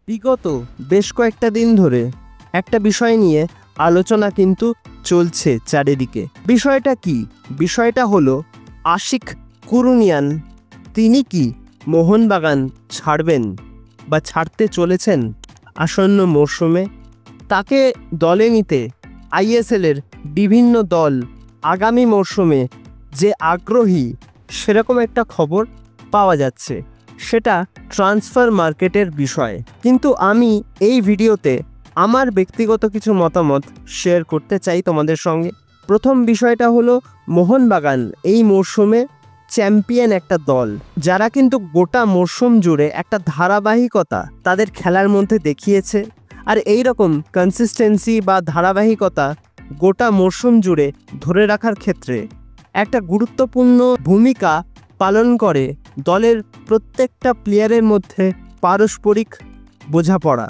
বিগত বেশ কয়েকটা দিন ধরে একটা বিষয় নিয়ে আলোচনা কিন্তু চলছে চারিদিকে। বিষয়টা কি? বিষয়টা হলো আশিক কুরুনিয়ান তিনি কি মোহনবাগান ছাড়বেন বা ছাড়তে চলেছেন আসন্ন মরশুমে? তাকে দলে নিতে আইএসএলের বিভিন্ন দল আগামী মরশুমে যে আগ্রহী সেরকম একটা খবর পাওয়া যাচ্ছে। সেটা ট্রান্সফার মার্কেটের বিষয়। কিন্তু আমি এই ভিডিওতে আমার ব্যক্তিগত কিছু মতামত শেয়ার করতে চাই তোমাদের সঙ্গে। প্রথম বিষয়টা হলো মোহনবাগান এই মরশুমে চ্যাম্পিয়ন একটা দল, যারা কিন্তু গোটা মরশুম জুড়ে একটা ধারাবাহিকতা তাদের খেলার মধ্যে দেখিয়েছে। আর এই রকম কনসিস্টেন্সি বা ধারাবাহিকতা গোটা মরশুম জুড়ে ধরে রাখার ক্ষেত্রে একটা গুরুত্বপূর্ণ ভূমিকা পালন করে দলের প্রত্যেকটা প্লেয়ারের মধ্যে পারস্পরিক বোঝাপড়া,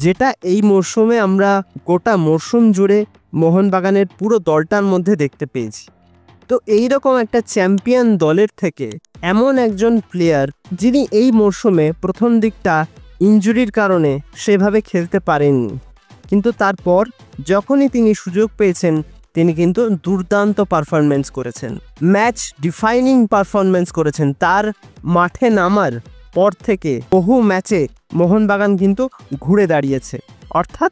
যেটা এই মরশুমে আমরা গোটা মরশুম জুড়ে মোহনবাগানের পুরো দলটার মধ্যে দেখতে পেয়েছি। তো এই রকম একটা চ্যাম্পিয়ন দলের থেকে এমন একজন প্লেয়ার যিনি এই মরশুমে প্রথম দিকটা ইনজুরির কারণে সেভাবে খেলতে পারেননি, কিন্তু তারপর যখনই তিনি সুযোগ পেয়েছেন তিনি কিন্তু দুর্দান্ত পারফরমেন্স করেছেন, ম্যাচ ডিফাইনিং পারফরমেন্স করেছেন। তার মাঠে নামার পর থেকে বহু ম্যাচে মোহনবাগান কিন্তু ঘুরে দাঁড়িয়েছে, অর্থাৎ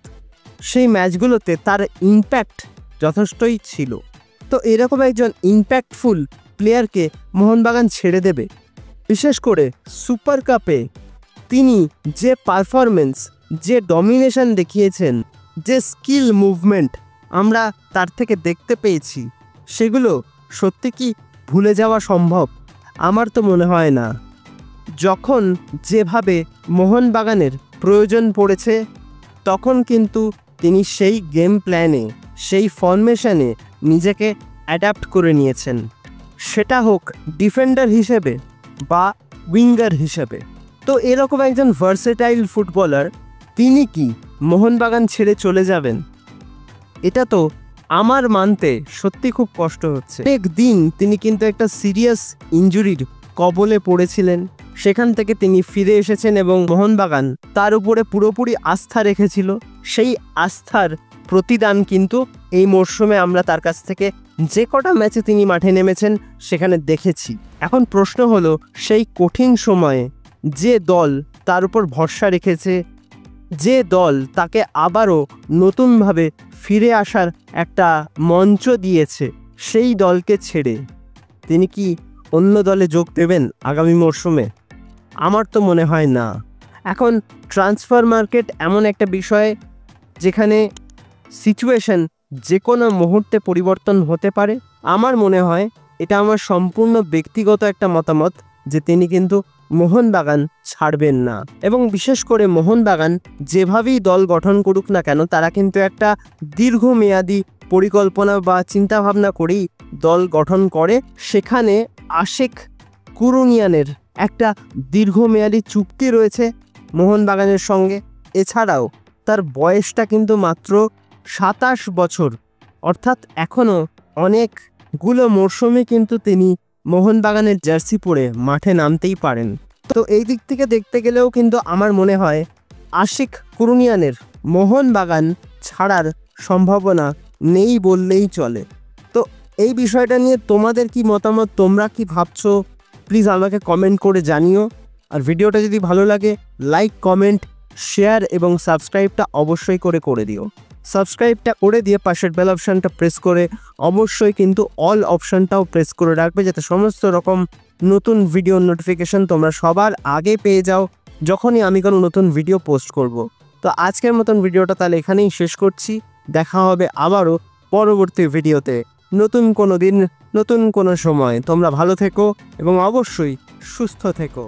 সেই ম্যাচগুলোতে তার ইম্প্যাক্ট যথেষ্টই ছিল। তো এরকম একজন ইম্প্যাক্টফুল প্লেয়ারকে মোহনবাগান ছেড়ে দেবে? বিশেষ করে সুপার কাপে তিনি যে পারফরমেন্স, যে ডমিনেশন দেখিয়েছেন, যে স্কিল মুভমেন্ট আমরা তার থেকে দেখতে পেয়েছি, সেগুলো সত্যি কি ভুলে যাওয়া সম্ভব? আমার তো মনে হয় না। যখন যেভাবে মোহনবাগানের প্রয়োজন পড়েছে তখন কিন্তু তিনি সেই গেম প্ল্যানে, সেই ফরমেশনে নিজেকে অ্যাডাপ্ট করে নিয়েছেন, সেটা হোক ডিফেন্ডার হিসেবে বা উইঙ্গার হিসেবে। তো এরকম একজন ভার্সেটাইল ফুটবলার তিনি কি মোহনবাগান ছেড়ে চলে যাবেন? এটা তো আমার মানতে সত্যি খুব কষ্ট হচ্ছে। একদিন তিনি কিন্তু একটা সিরিয়াস ইনজুরির কবলে পড়েছিলেন, সেখান থেকে তিনি ফিরে এসেছেন এবং মোহনবাগান তার উপরে পুরোপুরি আস্থা রেখেছিল। সেই আস্থার প্রতিদান কিন্তু এই মরশুমে আমরা তার কাছ থেকে যে কটা ম্যাচে তিনি মাঠে নেমেছেন সেখানে দেখেছি। এখন প্রশ্ন হলো, সেই কঠিন সময়ে যে দল তার উপর ভরসা রেখেছে, যে দল তাকে আবারও নতুনভাবে ফিরে আসার একটা মঞ্চ দিয়েছে, সেই দলকে ছেড়ে তিনি কি অন্য দলে যোগ দেবেন আগামী মরশুমে? আমার তো মনে হয় না। এখন ট্রান্সফার মার্কেট এমন একটা বিষয় যেখানে সিচুয়েশন যে কোনো মুহূর্তে পরিবর্তন হতে পারে। আমার মনে হয়, এটা আমার সম্পূর্ণ ব্যক্তিগত একটা মতামত, যে তিনি কিন্তু মোহনবাগান ছাড়বেন না। এবং বিশেষ করে মোহনবাগান যেভাবেই দল গঠন করুক না কেন, তারা কিন্তু একটা দীর্ঘমেয়াদী পরিকল্পনা বা চিন্তাভাবনা করেই দল গঠন করে। সেখানে আশিক কুরুনিয়ানের একটা দীর্ঘমেয়াদী চুক্তি রয়েছে মোহনবাগানের সঙ্গে। এছাড়াও তার বয়সটা কিন্তু মাত্র 27 বছর, অর্থাৎ এখনও অনেকগুলো মরশুমে কিন্তু তিনি মোহনবাগানের জার্সি পরে মাঠে নামতেই পারেন। তো এই দিক থেকে দেখতে গেলেও কিন্তু আমার মনে হয় আশিক কুরুনিয়ানের মোহনবাগান ছাড়ার সম্ভাবনা নেই বললেই চলে। তো এই বিষয়টা নিয়ে তোমাদের কি মতামত? তোমরা কি ভাবছো? প্লিজ আমাকে কমেন্ট করে জানিও। আর ভিডিওটা যদি ভালো লাগে লাইক, কমেন্ট, শেয়ার এবং সাবস্ক্রাইবটা অবশ্যই করে দিও। সাবস্ক্রাইবটা করে দিয়ে পাশের বেল অপশানটা প্রেস করে অবশ্যই কিন্তু অল অপশানটাও প্রেস করে রাখবে, যাতে সমস্ত রকম নতুন ভিডিও নোটিফিকেশন তোমরা সবার আগে পেয়ে যাও যখনই আমি কোনো নতুন ভিডিও পোস্ট করব। তো আজকের মতন ভিডিওটা তাহলে এখানেই শেষ করছি। দেখা হবে আবারও পরবর্তী ভিডিওতে, নতুন কোনো দিন, নতুন কোনো সময়। তোমরা ভালো থেকো এবং অবশ্যই সুস্থ থেকো।